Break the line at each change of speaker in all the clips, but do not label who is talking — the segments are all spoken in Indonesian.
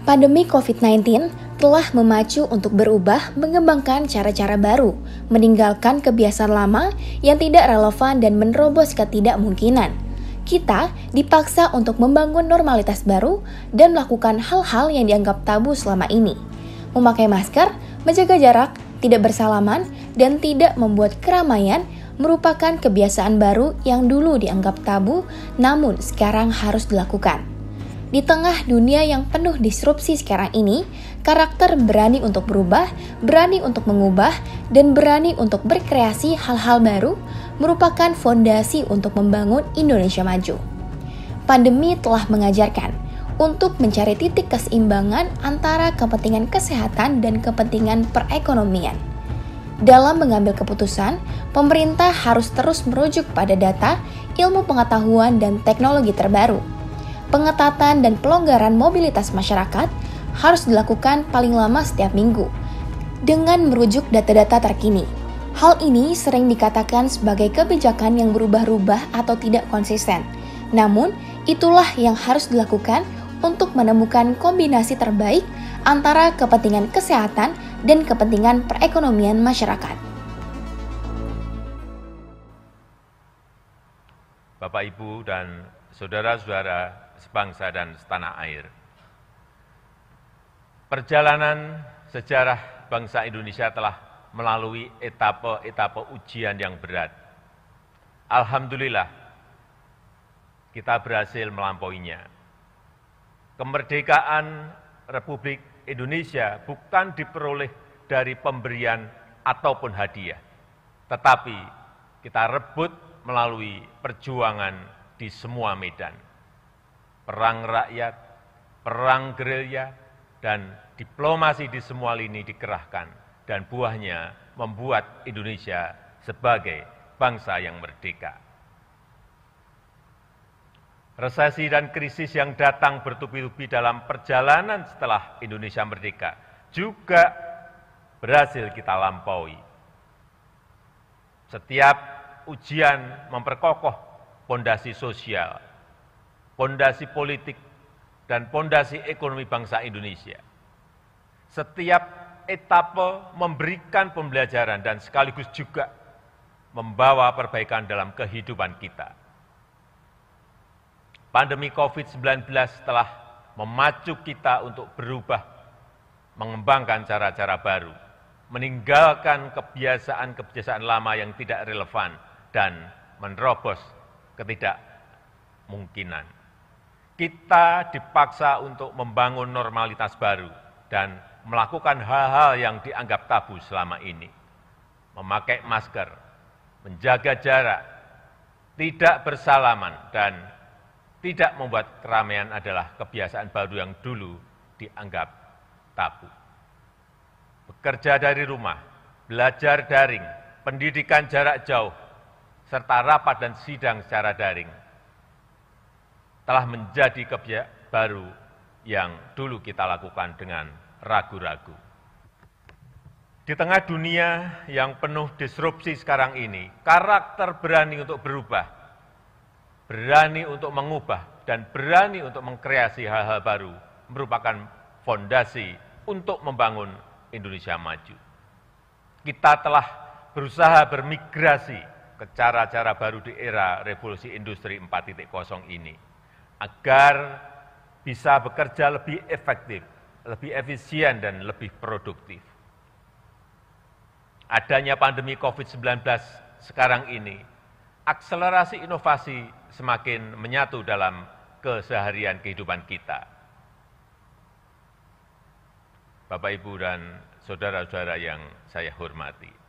Pandemi COVID-19 telah memacu untuk berubah mengembangkan cara-cara baru, meninggalkan kebiasaan lama yang tidak relevan dan menerobos ketidakmungkinan. Kita dipaksa untuk membangun normalitas baru dan melakukan hal-hal yang dianggap tabu selama ini. Memakai masker, menjaga jarak, tidak bersalaman, dan tidak membuat keramaian merupakan kebiasaan baru yang dulu dianggap tabu, namun sekarang harus dilakukan. Di tengah dunia yang penuh disrupsi sekarang ini, karakter berani untuk berubah, berani untuk mengubah, dan berani untuk berkreasi hal-hal baru merupakan fondasi untuk membangun Indonesia maju. Pandemi telah mengajarkan untuk mencari titik keseimbangan antara kepentingan kesehatan dan kepentingan perekonomian. Dalam mengambil keputusan, pemerintah harus terus merujuk pada data, ilmu pengetahuan, dan teknologi terbaru. Pengetatan dan pelonggaran mobilitas masyarakat harus dilakukan paling lama setiap minggu dengan merujuk data-data terkini. Hal ini sering dikatakan sebagai kebijakan yang berubah-ubah atau tidak konsisten. Namun, itulah yang harus dilakukan untuk menemukan kombinasi terbaik antara kepentingan kesehatan dan kepentingan perekonomian masyarakat.
Bapak, Ibu, dan saudara-saudara sebangsa dan setanah air. Perjalanan sejarah bangsa Indonesia telah melalui etapa-etapa ujian yang berat. Alhamdulillah, kita berhasil melampauinya. Kemerdekaan Republik Indonesia bukan diperoleh dari pemberian ataupun hadiah, tetapi kita rebut melalui perjuangan di semua medan. Perang rakyat, perang gerilya, dan diplomasi di semua lini dikerahkan, dan buahnya membuat Indonesia sebagai bangsa yang merdeka. Resesi dan krisis yang datang bertubi-tubi dalam perjalanan setelah Indonesia merdeka juga berhasil kita lampaui. Setiap ujian memperkokoh pondasi sosial, pondasi politik, dan pondasi ekonomi bangsa Indonesia. Setiap etapa memberikan pembelajaran dan sekaligus juga membawa perbaikan dalam kehidupan kita. Pandemi COVID-19 telah memacu kita untuk berubah, mengembangkan cara-cara baru, meninggalkan kebiasaan-kebiasaan lama yang tidak relevan, dan menerobos ketidakmungkinan. Kita dipaksa untuk membangun normalitas baru dan melakukan hal-hal yang dianggap tabu selama ini. Memakai masker, menjaga jarak, tidak bersalaman, dan tidak membuat keramaian adalah kebiasaan baru yang dulu dianggap tabu. Bekerja dari rumah, belajar daring, pendidikan jarak jauh, serta rapat dan sidang secara daring telah menjadi kebiasaan baru yang dulu kita lakukan dengan ragu-ragu. Di tengah dunia yang penuh disrupsi sekarang ini, karakter berani untuk berubah, berani untuk mengubah, dan berani untuk mengkreasi hal-hal baru merupakan fondasi untuk membangun Indonesia maju. Kita telah berusaha bermigrasi ke cara-cara baru di era revolusi industri 4.0 ini, agar bisa bekerja lebih efektif, lebih efisien, dan lebih produktif. Adanya pandemi COVID-19 sekarang ini, akselerasi inovasi semakin menyatu dalam keseharian kehidupan kita. Bapak, Ibu, dan saudara-saudara yang saya hormati.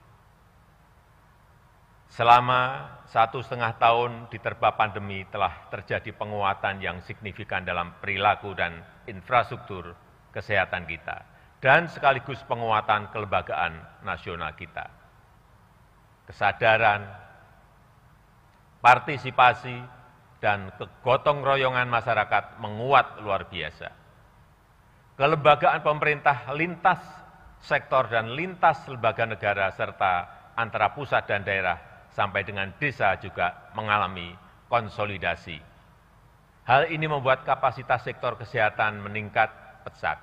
Selama 1,5 tahun diterpa pandemi telah terjadi penguatan yang signifikan dalam perilaku dan infrastruktur kesehatan kita, dan sekaligus penguatan kelembagaan nasional kita. Kesadaran, partisipasi, dan kegotong royongan masyarakat menguat luar biasa. Kelembagaan pemerintah lintas sektor dan lintas lembaga negara serta antara pusat dan daerah sampai dengan desa juga mengalami konsolidasi. Hal ini membuat kapasitas sektor kesehatan meningkat pesat.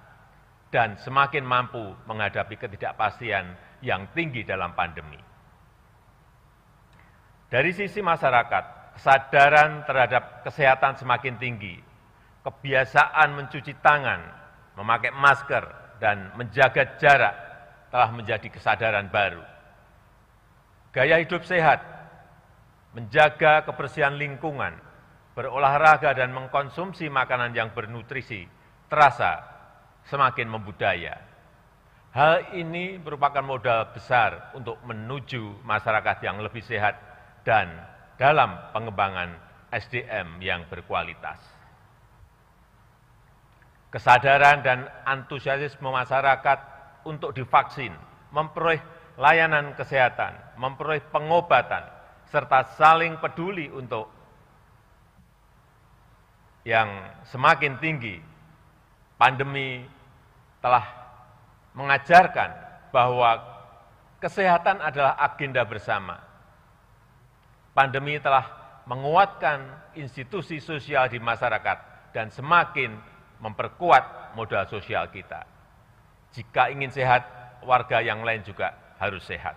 dan semakin mampu menghadapi ketidakpastian yang tinggi dalam pandemi. Dari sisi masyarakat, kesadaran terhadap kesehatan semakin tinggi, kebiasaan mencuci tangan, memakai masker, dan menjaga jarak telah menjadi kesadaran baru. Gaya hidup sehat, menjaga kebersihan lingkungan, berolahraga dan mengkonsumsi makanan yang bernutrisi terasa semakin membudaya. Hal ini merupakan modal besar untuk menuju masyarakat yang lebih sehat dan dalam pengembangan SDM yang berkualitas. Kesadaran dan antusiasme masyarakat untuk divaksin, memperoleh layanan kesehatan, memperoleh pengobatan, serta saling peduli untuk yang semakin tinggi. Pandemi telah mengajarkan bahwa kesehatan adalah agenda bersama. Pandemi telah menguatkan institusi sosial di masyarakat dan semakin memperkuat modal sosial kita. Jika ingin sehat, warga yang lain juga harus sehat.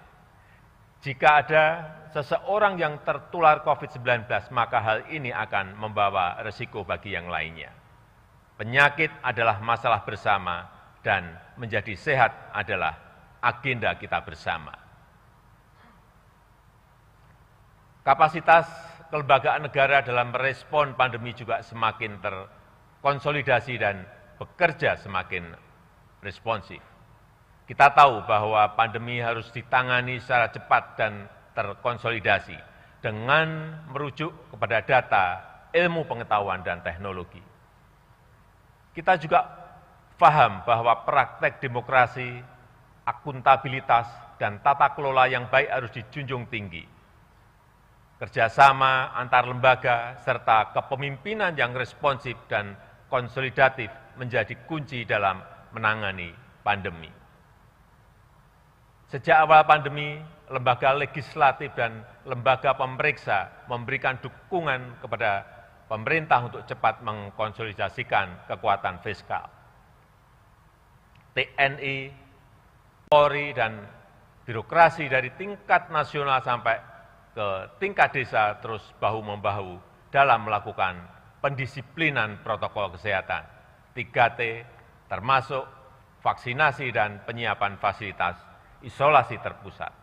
Jika ada seseorang yang tertular COVID-19, maka hal ini akan membawa resiko bagi yang lainnya. Penyakit adalah masalah bersama dan menjadi sehat adalah agenda kita bersama. Kapasitas kelembagaan negara dalam merespon pandemi juga semakin terkonsolidasi dan bekerja semakin responsif. Kita tahu bahwa pandemi harus ditangani secara cepat dan terkonsolidasi dengan merujuk kepada data, ilmu pengetahuan, dan teknologi. Kita juga paham bahwa praktek demokrasi, akuntabilitas, dan tata kelola yang baik harus dijunjung tinggi. Kerjasama antar lembaga serta kepemimpinan yang responsif dan konsolidatif menjadi kunci dalam menangani pandemi. Sejak awal pandemi, lembaga legislatif dan lembaga pemeriksa memberikan dukungan kepada pemerintah untuk cepat mengkonsolidasikan kekuatan fiskal. TNI, Polri, dan birokrasi dari tingkat nasional sampai ke tingkat desa terus bahu-membahu dalam melakukan pendisiplinan protokol kesehatan, 3T, termasuk vaksinasi dan penyiapan fasilitas isolasi terpusat.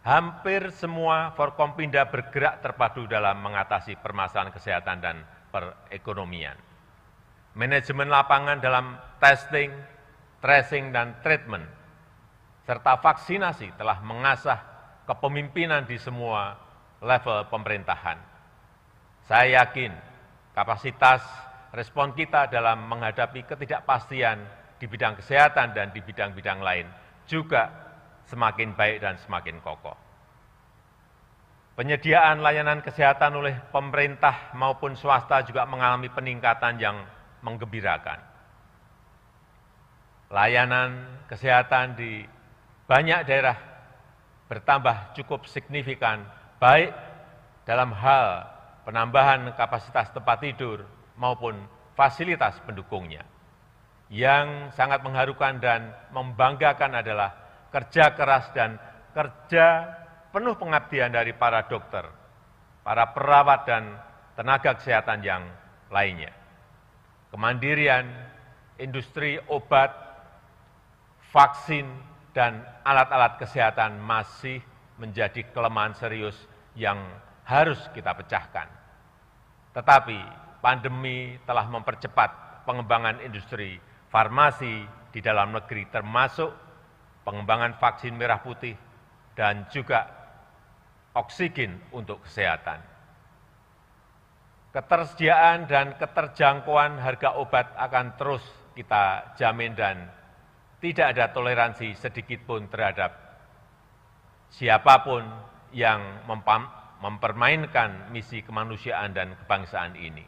Hampir semua Forkompinda bergerak terpadu dalam mengatasi permasalahan kesehatan dan perekonomian. Manajemen lapangan dalam testing, tracing, dan treatment, serta vaksinasi telah mengasah kepemimpinan di semua level pemerintahan. Saya yakin kapasitas respon kita dalam menghadapi ketidakpastian di bidang kesehatan dan di bidang-bidang lain juga semakin baik dan semakin kokoh. Penyediaan layanan kesehatan oleh pemerintah maupun swasta juga mengalami peningkatan yang menggembirakan. Layanan kesehatan di banyak daerah bertambah cukup signifikan, baik dalam hal penambahan kapasitas tempat tidur maupun fasilitas pendukungnya. Yang sangat mengharukan dan membanggakan adalah kerja keras dan kerja penuh pengabdian dari para dokter, para perawat, dan tenaga kesehatan yang lainnya. Kemandirian industri obat, vaksin, dan alat-alat kesehatan masih menjadi kelemahan serius yang harus kita pecahkan. Tetapi pandemi telah mempercepat pengembangan industri farmasi di dalam negeri, termasuk pengembangan vaksin merah putih dan juga oksigen untuk kesehatan. Ketersediaan dan keterjangkauan harga obat akan terus kita jamin dan tidak ada toleransi sedikit pun terhadap siapapun yang mempermainkan misi kemanusiaan dan kebangsaan ini.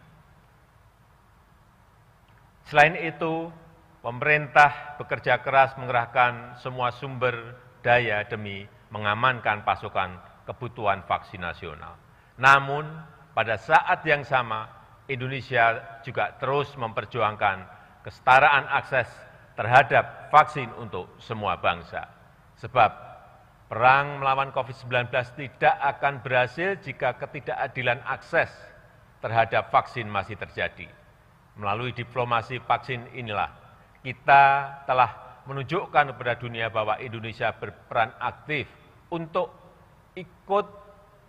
Selain itu, pemerintah bekerja keras mengerahkan semua sumber daya demi mengamankan pasokan kebutuhan vaksin nasional. Namun, pada saat yang sama, Indonesia juga terus memperjuangkan kesetaraan akses terhadap vaksin untuk semua bangsa. Sebab perang melawan COVID-19 tidak akan berhasil jika ketidakadilan akses terhadap vaksin masih terjadi. Melalui diplomasi vaksin inilah kita telah menunjukkan kepada dunia bahwa Indonesia berperan aktif untuk ikut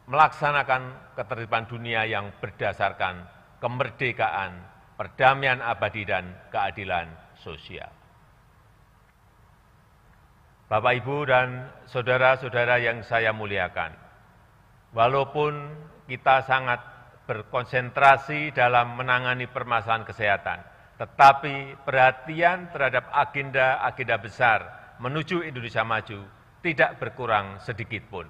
melaksanakan ketertiban dunia yang berdasarkan kemerdekaan, perdamaian abadi, dan keadilan sosial. Bapak, Ibu, dan saudara-saudara yang saya muliakan, walaupun kita sangat berkonsentrasi dalam menangani permasalahan kesehatan, tetapi perhatian terhadap agenda-agenda besar menuju Indonesia maju tidak berkurang sedikit pun.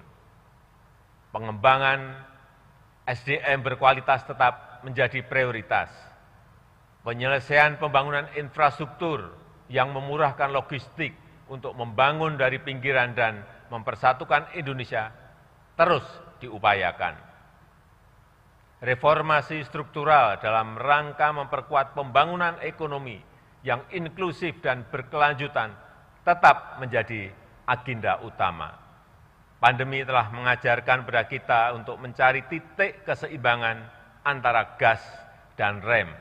Pengembangan SDM berkualitas tetap menjadi prioritas. Penyelesaian pembangunan infrastruktur yang memurahkan logistik untuk membangun dari pinggiran dan mempersatukan Indonesia terus diupayakan. Reformasi struktural dalam rangka memperkuat pembangunan ekonomi yang inklusif dan berkelanjutan tetap menjadi agenda utama. Pandemi telah mengajarkan kepada kita untuk mencari titik keseimbangan antara gas dan rem,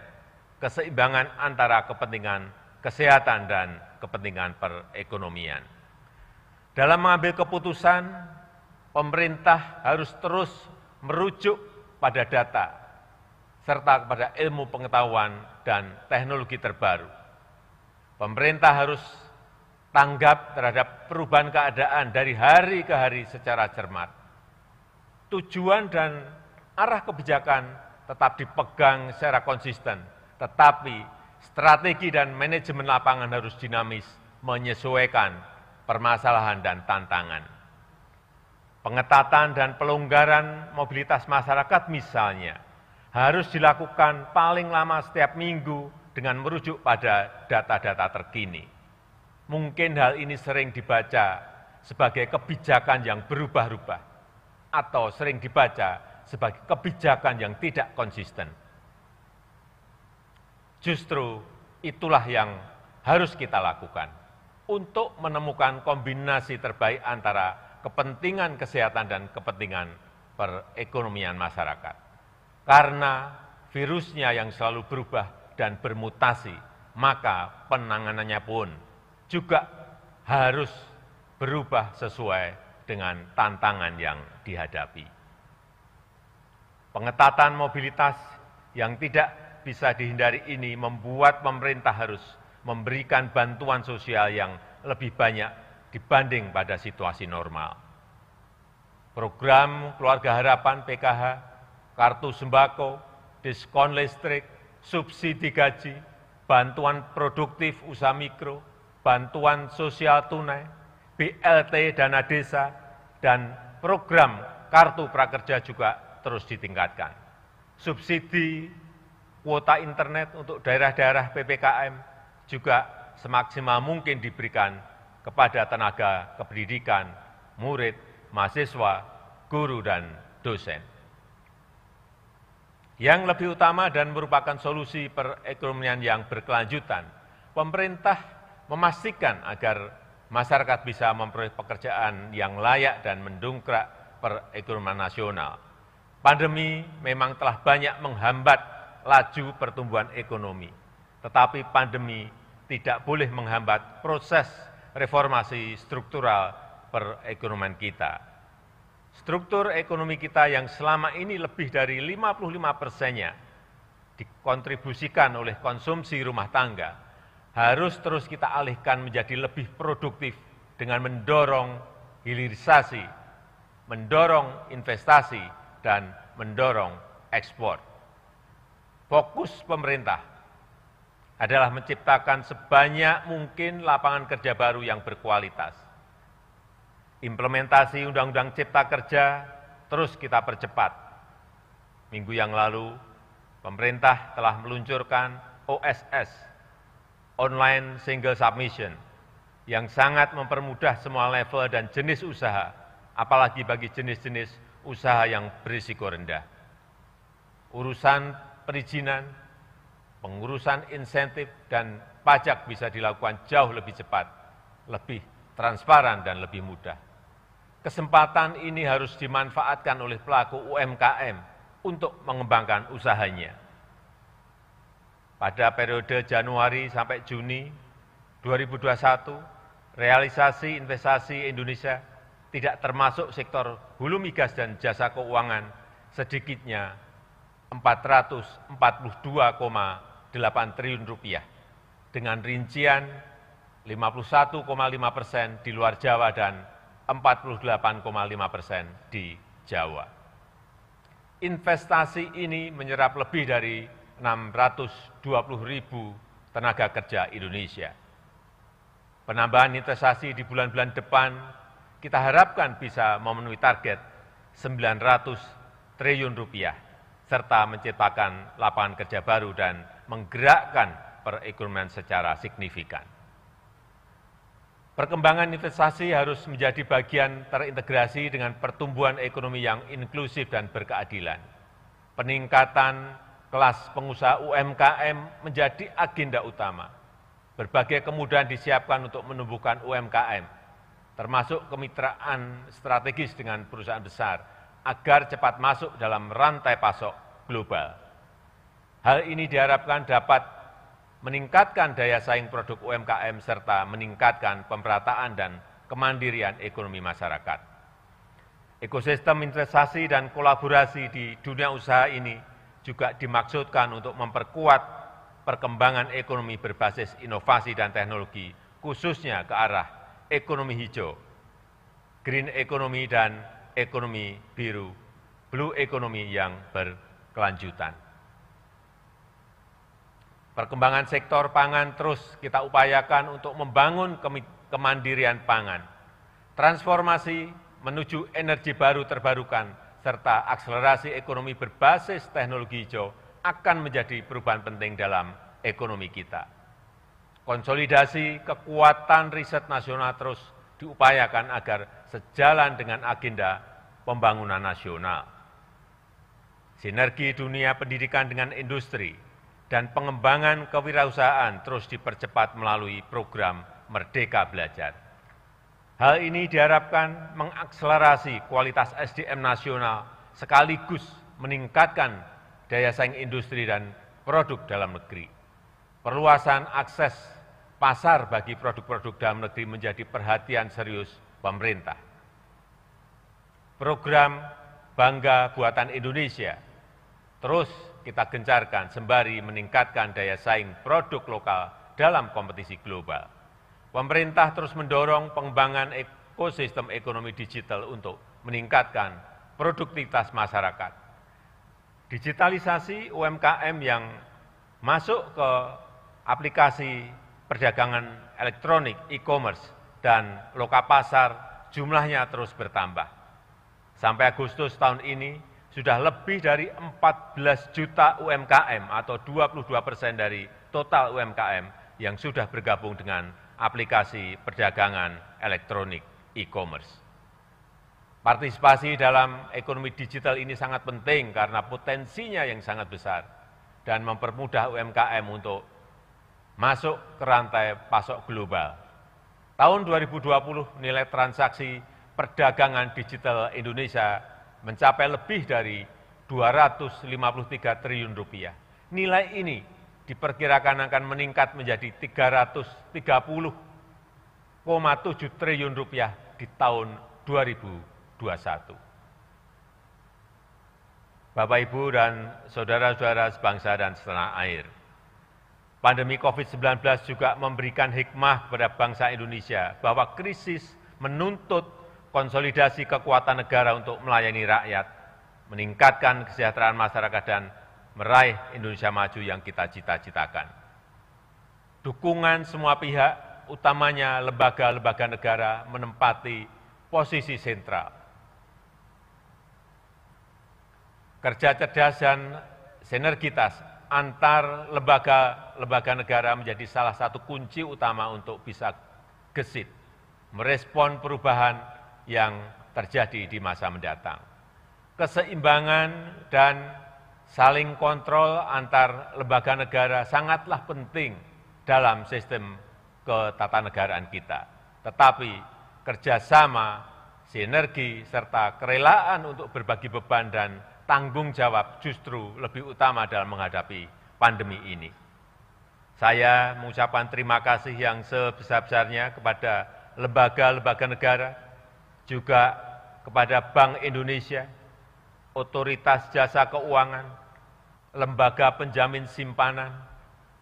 keseimbangan antara kepentingan kesehatan dan kepentingan perekonomian. Dalam mengambil keputusan, pemerintah harus terus merujuk pada data, serta kepada ilmu pengetahuan dan teknologi terbaru. Pemerintah harus tanggap terhadap perubahan keadaan dari hari ke hari secara cermat. Tujuan dan arah kebijakan tetap dipegang secara konsisten, tetapi strategi dan manajemen lapangan harus dinamis, menyesuaikan permasalahan dan tantangan. Pengetatan dan pelonggaran mobilitas masyarakat misalnya harus dilakukan paling lama setiap minggu dengan merujuk pada data-data terkini. Mungkin hal ini sering dibaca sebagai kebijakan yang berubah-ubah atau sering dibaca sebagai kebijakan yang tidak konsisten. Justru itulah yang harus kita lakukan untuk menemukan kombinasi terbaik antara kepentingan kesehatan dan kepentingan perekonomian masyarakat. Karena virusnya yang selalu berubah dan bermutasi, maka penanganannya pun juga harus berubah sesuai dengan tantangan yang dihadapi. Pengetatan mobilitas yang tidak bisa dihindari ini membuat pemerintah harus memberikan bantuan sosial yang lebih banyak dibanding pada situasi normal. Program Keluarga Harapan PKH, kartu sembako, diskon listrik, subsidi gaji, bantuan produktif usaha mikro, bantuan sosial tunai, BLT dana desa, dan program kartu prakerja juga terus ditingkatkan. Subsidi kuota internet untuk daerah-daerah PPKM juga semaksimal mungkin diberikan kepada tenaga kependidikan, murid, mahasiswa, guru, dan dosen. Yang lebih utama dan merupakan solusi perekonomian yang berkelanjutan, pemerintah memastikan agar masyarakat bisa memperoleh pekerjaan yang layak dan mendongkrak perekonomian nasional. Pandemi memang telah banyak menghambat laju pertumbuhan ekonomi, tetapi pandemi tidak boleh menghambat proses reformasi struktural perekonomian kita. Struktur ekonomi kita yang selama ini lebih dari 55%-nya dikontribusikan oleh konsumsi rumah tangga, harus terus kita alihkan menjadi lebih produktif dengan mendorong hilirisasi, mendorong investasi, dan mendorong ekspor. Fokus pemerintah adalah menciptakan sebanyak mungkin lapangan kerja baru yang berkualitas. Implementasi Undang-Undang Cipta Kerja terus kita percepat. Minggu yang lalu, pemerintah telah meluncurkan OSS, Online Single Submission, yang sangat mempermudah semua level dan jenis usaha, apalagi bagi jenis-jenis usaha yang berisiko rendah. Urusan perizinan, pengurusan insentif, dan pajak bisa dilakukan jauh lebih cepat, lebih transparan, dan lebih mudah. Kesempatan ini harus dimanfaatkan oleh pelaku UMKM untuk mengembangkan usahanya. Pada periode Januari sampai Juni 2021, realisasi investasi Indonesia tidak termasuk sektor hulu migas dan jasa keuangan sedikitnya 442,8 triliun rupiah dengan rincian 51,5% di luar Jawa dan 48,5% di Jawa. Investasi ini menyerap lebih dari 620.000 tenaga kerja Indonesia. Penambahan investasi di bulan-bulan depan kita harapkan bisa memenuhi target 900 triliun rupiah, serta menciptakan lapangan kerja baru dan menggerakkan perekonomian secara signifikan. Perkembangan investasi harus menjadi bagian terintegrasi dengan pertumbuhan ekonomi yang inklusif dan berkeadilan. Peningkatan kelas pengusaha UMKM menjadi agenda utama. Berbagai kemudahan disiapkan untuk menumbuhkan UMKM, termasuk kemitraan strategis dengan perusahaan besar, agar cepat masuk dalam rantai pasok global. Hal ini diharapkan dapat meningkatkan daya saing produk UMKM serta meningkatkan pemerataan dan kemandirian ekonomi masyarakat. Ekosistem investasi dan kolaborasi di dunia usaha ini juga dimaksudkan untuk memperkuat perkembangan ekonomi berbasis inovasi dan teknologi, khususnya ke arah ekonomi hijau, green economy, dan ekonomi biru, blue economy yang berkelanjutan. Perkembangan sektor pangan terus kita upayakan untuk membangun kemandirian pangan, transformasi menuju energi baru terbarukan, serta akselerasi ekonomi berbasis teknologi hijau akan menjadi perubahan penting dalam ekonomi kita. Konsolidasi kekuatan riset nasional terus diupayakan agar sejalan dengan agenda pembangunan nasional. Sinergi dunia pendidikan dengan industri dan pengembangan kewirausahaan terus dipercepat melalui program Merdeka Belajar. Hal ini diharapkan mengakselerasi kualitas SDM nasional sekaligus meningkatkan daya saing industri dan produk dalam negeri. Perluasan akses pasar bagi produk-produk dalam negeri menjadi perhatian serius pemerintah. Program Bangga Buatan Indonesia terus kita gencarkan sembari meningkatkan daya saing produk lokal dalam kompetisi global. Pemerintah terus mendorong pengembangan ekosistem ekonomi digital untuk meningkatkan produktivitas masyarakat. Digitalisasi UMKM yang masuk ke aplikasi perdagangan elektronik, e-commerce, dan lokapasar jumlahnya terus bertambah. Sampai Agustus tahun ini, sudah lebih dari 14 juta UMKM atau 22% dari total UMKM yang sudah bergabung dengan aplikasi perdagangan elektronik e-commerce. Partisipasi dalam ekonomi digital ini sangat penting karena potensinya yang sangat besar dan mempermudah UMKM untuk masuk ke rantai pasok global. Tahun 2020 nilai transaksi perdagangan digital Indonesia mencapai lebih dari 253 triliun rupiah. Nilai ini diperkirakan akan meningkat menjadi 330,7 triliun rupiah di tahun 2021. Bapak, Ibu, dan saudara-saudara sebangsa dan setanah air, pandemi COVID-19 juga memberikan hikmah kepada bangsa Indonesia bahwa krisis menuntut konsolidasi kekuatan negara untuk melayani rakyat, meningkatkan kesejahteraan masyarakat, dan meraih Indonesia maju yang kita cita-citakan. Dukungan semua pihak, utamanya lembaga-lembaga negara, menempati posisi sentral. Kerja cerdas dan sinergitas antar lembaga-lembaga negara menjadi salah satu kunci utama untuk bisa gesit merespon perubahan yang terjadi di masa mendatang. Keseimbangan dan saling kontrol antar lembaga negara sangatlah penting dalam sistem ketatanegaraan kita. Tetapi kerjasama, sinergi, serta kerelaan untuk berbagi beban dan tanggung jawab justru lebih utama dalam menghadapi pandemi ini. Saya mengucapkan terima kasih yang sebesar-besarnya kepada lembaga-lembaga negara, juga kepada Bank Indonesia, Otoritas Jasa Keuangan, Lembaga Penjamin Simpanan,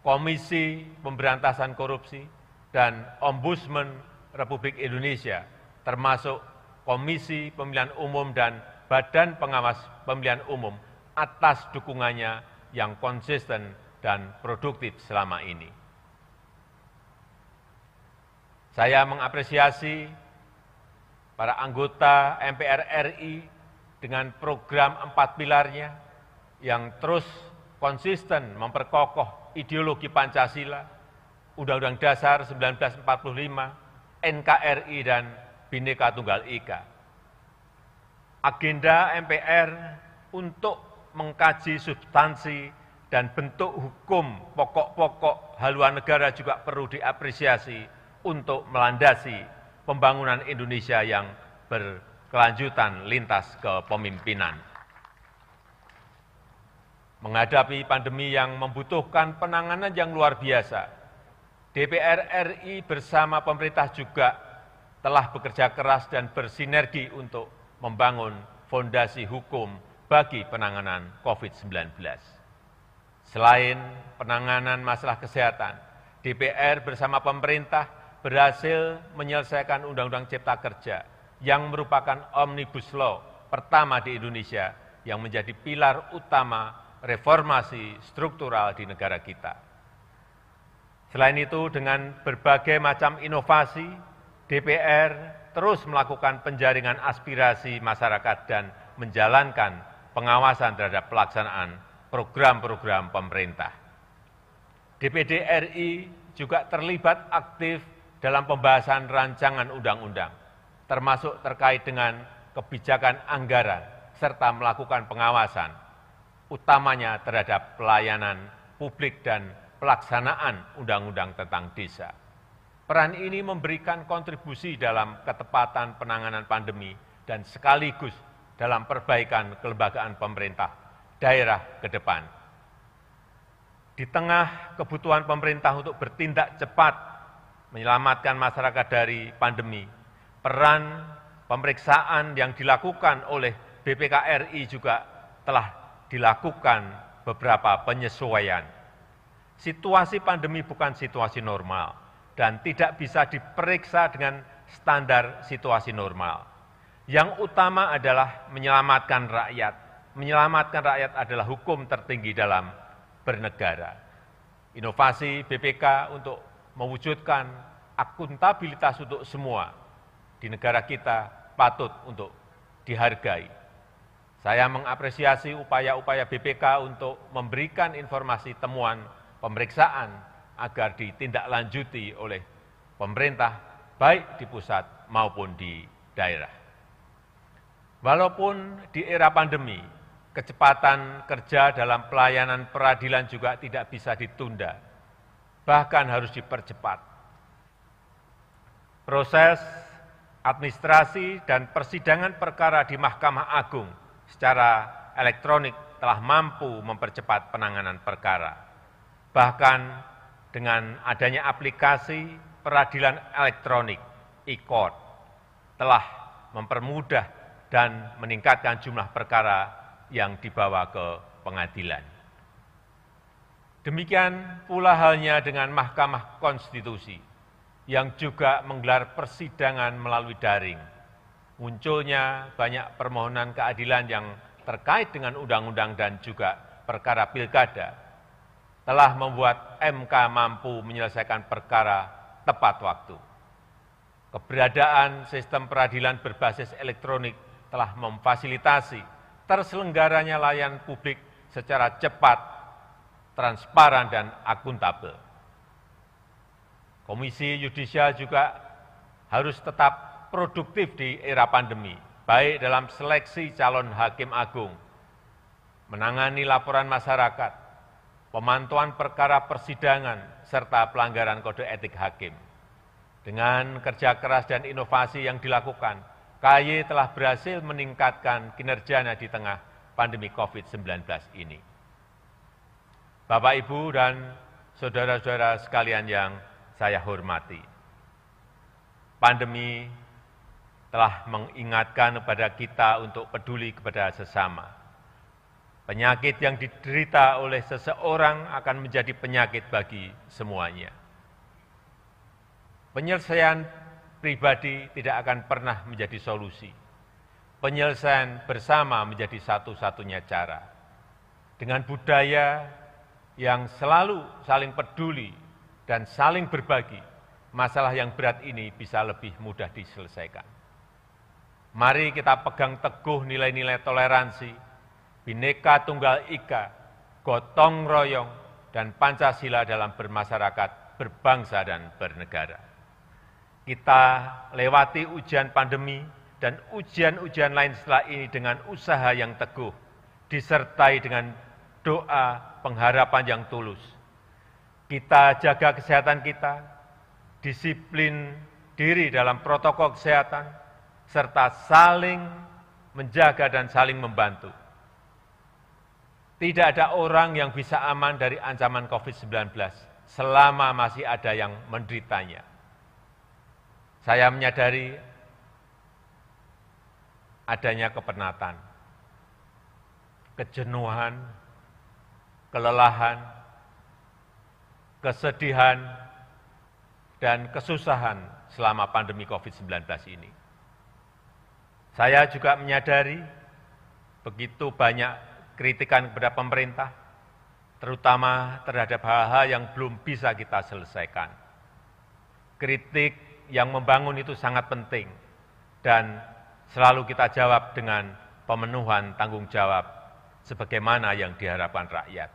Komisi Pemberantasan Korupsi, dan Ombudsman Republik Indonesia, termasuk Komisi Pemilihan Umum dan Badan Pengawas Pemilihan Umum atas dukungannya yang konsisten dan produktif selama ini. Saya mengapresiasi para anggota MPR RI dengan program 4 pilarnya yang terus konsisten memperkokoh ideologi Pancasila, Undang-Undang Dasar 1945, NKRI, dan Bhinneka Tunggal Ika. Agenda MPR untuk mengkaji substansi dan bentuk hukum pokok-pokok haluan negara juga perlu diapresiasi untuk melandasi pembangunan Indonesia yang berkelanjutan lintas kepemimpinan. Menghadapi pandemi yang membutuhkan penanganan yang luar biasa, DPR RI bersama pemerintah juga telah bekerja keras dan bersinergi untuk membangun fondasi hukum bagi penanganan COVID-19. Selain penanganan masalah kesehatan, DPR bersama pemerintah berhasil menyelesaikan Undang-Undang Cipta Kerja yang merupakan Omnibus Law pertama di Indonesia yang menjadi pilar utama reformasi struktural di negara kita. Selain itu, dengan berbagai macam inovasi, DPR terus melakukan penjaringan aspirasi masyarakat dan menjalankan pengawasan terhadap pelaksanaan program-program pemerintah. DPD RI juga terlibat aktif dalam pembahasan rancangan undang-undang, termasuk terkait dengan kebijakan anggaran, serta melakukan pengawasan, utamanya terhadap pelayanan publik dan pelaksanaan undang-undang tentang desa. Peran ini memberikan kontribusi dalam ketepatan penanganan pandemi dan sekaligus dalam perbaikan kelembagaan pemerintah daerah ke depan. Di tengah kebutuhan pemerintah untuk bertindak cepat menyelamatkan masyarakat dari pandemi, peran pemeriksaan yang dilakukan oleh BPK RI juga telah dilakukan beberapa penyesuaian. Situasi pandemi bukan situasi normal dan tidak bisa diperiksa dengan standar situasi normal. Yang utama adalah menyelamatkan rakyat. Menyelamatkan rakyat adalah hukum tertinggi dalam bernegara. Inovasi BPK untuk mewujudkan akuntabilitas untuk semua di negara kita patut untuk dihargai. Saya mengapresiasi upaya-upaya BPK untuk memberikan informasi temuan pemeriksaan agar ditindaklanjuti oleh pemerintah baik di pusat maupun di daerah. Walaupun di era pandemi, kecepatan kerja dalam pelayanan peradilan juga tidak bisa ditunda, bahkan harus dipercepat. Proses administrasi dan persidangan perkara di Mahkamah Agung secara elektronik telah mampu mempercepat penanganan perkara. Bahkan dengan adanya aplikasi peradilan elektronik e-court telah mempermudah dan meningkatkan jumlah perkara yang dibawa ke pengadilan. Demikian pula halnya dengan Mahkamah Konstitusi yang juga menggelar persidangan melalui daring. Munculnya banyak permohonan keadilan yang terkait dengan undang-undang dan juga perkara pilkada telah membuat MK mampu menyelesaikan perkara tepat waktu. Keberadaan sistem peradilan berbasis elektronik telah memfasilitasi terselenggaranya layanan publik secara cepat, transparan, dan akuntabel. Komisi Yudisial juga harus tetap produktif di era pandemi, baik dalam seleksi calon hakim agung, menangani laporan masyarakat, pemantauan perkara persidangan, serta pelanggaran kode etik hakim. Dengan kerja keras dan inovasi yang dilakukan, KAY telah berhasil meningkatkan kinerjanya di tengah pandemi COVID-19 ini. Bapak, Ibu, dan saudara-saudara sekalian yang saya hormati, pandemi telah mengingatkan kepada kita untuk peduli kepada sesama. Penyakit yang diderita oleh seseorang akan menjadi penyakit bagi semuanya. Penyelesaian pribadi tidak akan pernah menjadi solusi. Penyelesaian bersama menjadi satu-satunya cara. Dengan budaya yang selalu saling peduli dan saling berbagi, masalah yang berat ini bisa lebih mudah diselesaikan. Mari kita pegang teguh nilai-nilai toleransi, Bhinneka Tunggal Ika, gotong royong, dan Pancasila dalam bermasyarakat, berbangsa, dan bernegara. Kita lewati ujian pandemi dan ujian-ujian lain setelah ini dengan usaha yang teguh, disertai dengan doa pengharapan yang tulus. Kita jaga kesehatan kita, disiplin diri dalam protokol kesehatan, serta saling menjaga dan saling membantu. Tidak ada orang yang bisa aman dari ancaman COVID-19 selama masih ada yang menderitanya. Saya menyadari adanya kepenatan, kejenuhan, kelelahan, kesedihan, dan kesusahan selama pandemi COVID-19 ini. Saya juga menyadari begitu banyak kritikan kepada pemerintah, terutama terhadap hal-hal yang belum bisa kita selesaikan. Kritik yang membangun itu sangat penting dan selalu kita jawab dengan pemenuhan tanggung jawab sebagaimana yang diharapkan rakyat.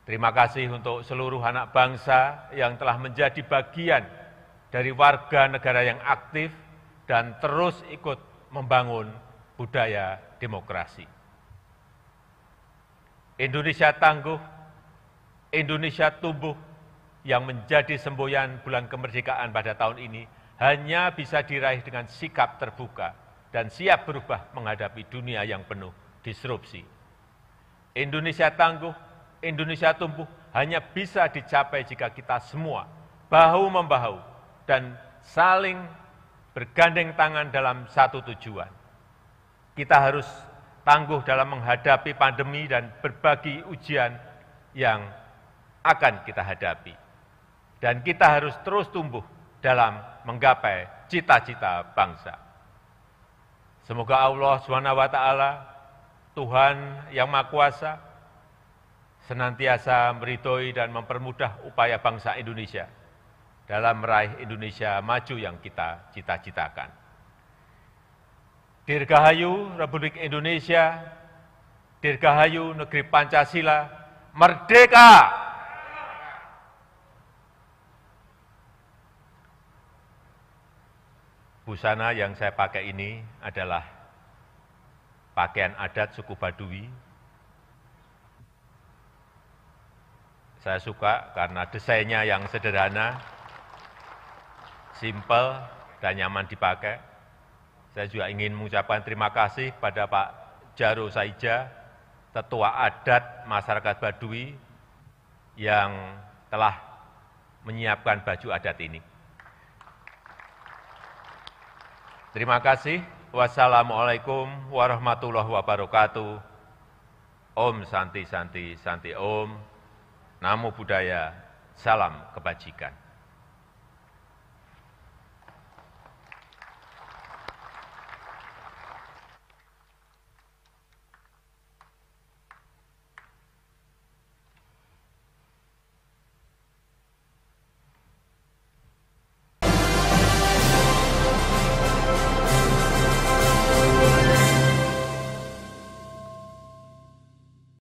Terima kasih untuk seluruh anak bangsa yang telah menjadi bagian dari warga negara yang aktif dan terus ikut membangun budaya demokrasi. Indonesia tangguh, Indonesia tumbuh, yang menjadi semboyan bulan kemerdekaan pada tahun ini hanya bisa diraih dengan sikap terbuka dan siap berubah menghadapi dunia yang penuh disrupsi. Indonesia tangguh, Indonesia tumbuh hanya bisa dicapai jika kita semua bahu-membahu dan saling bergandeng tangan dalam satu tujuan. Kita harus tangguh dalam menghadapi pandemi dan berbagi ujian yang akan kita hadapi. Dan kita harus terus tumbuh dalam menggapai cita-cita bangsa. Semoga Allah SWT, Tuhan yang Maha Kuasa, senantiasa meridhoi dan mempermudah upaya bangsa Indonesia dalam meraih Indonesia maju yang kita cita-citakan. Dirgahayu Republik Indonesia, Dirgahayu Negeri Pancasila, Merdeka! Busana yang saya pakai ini adalah pakaian adat suku Baduy. Saya suka karena desainnya yang sederhana, simpel, dan nyaman dipakai. Saya juga ingin mengucapkan terima kasih pada Pak Jaro Saija, Tetua Adat Masyarakat Baduy, yang telah menyiapkan baju adat ini. Terima kasih. Wassalamualaikum warahmatullahi wabarakatuh. Om Santi Santi Santi Om. Namo Buddhaya. Salam kebajikan.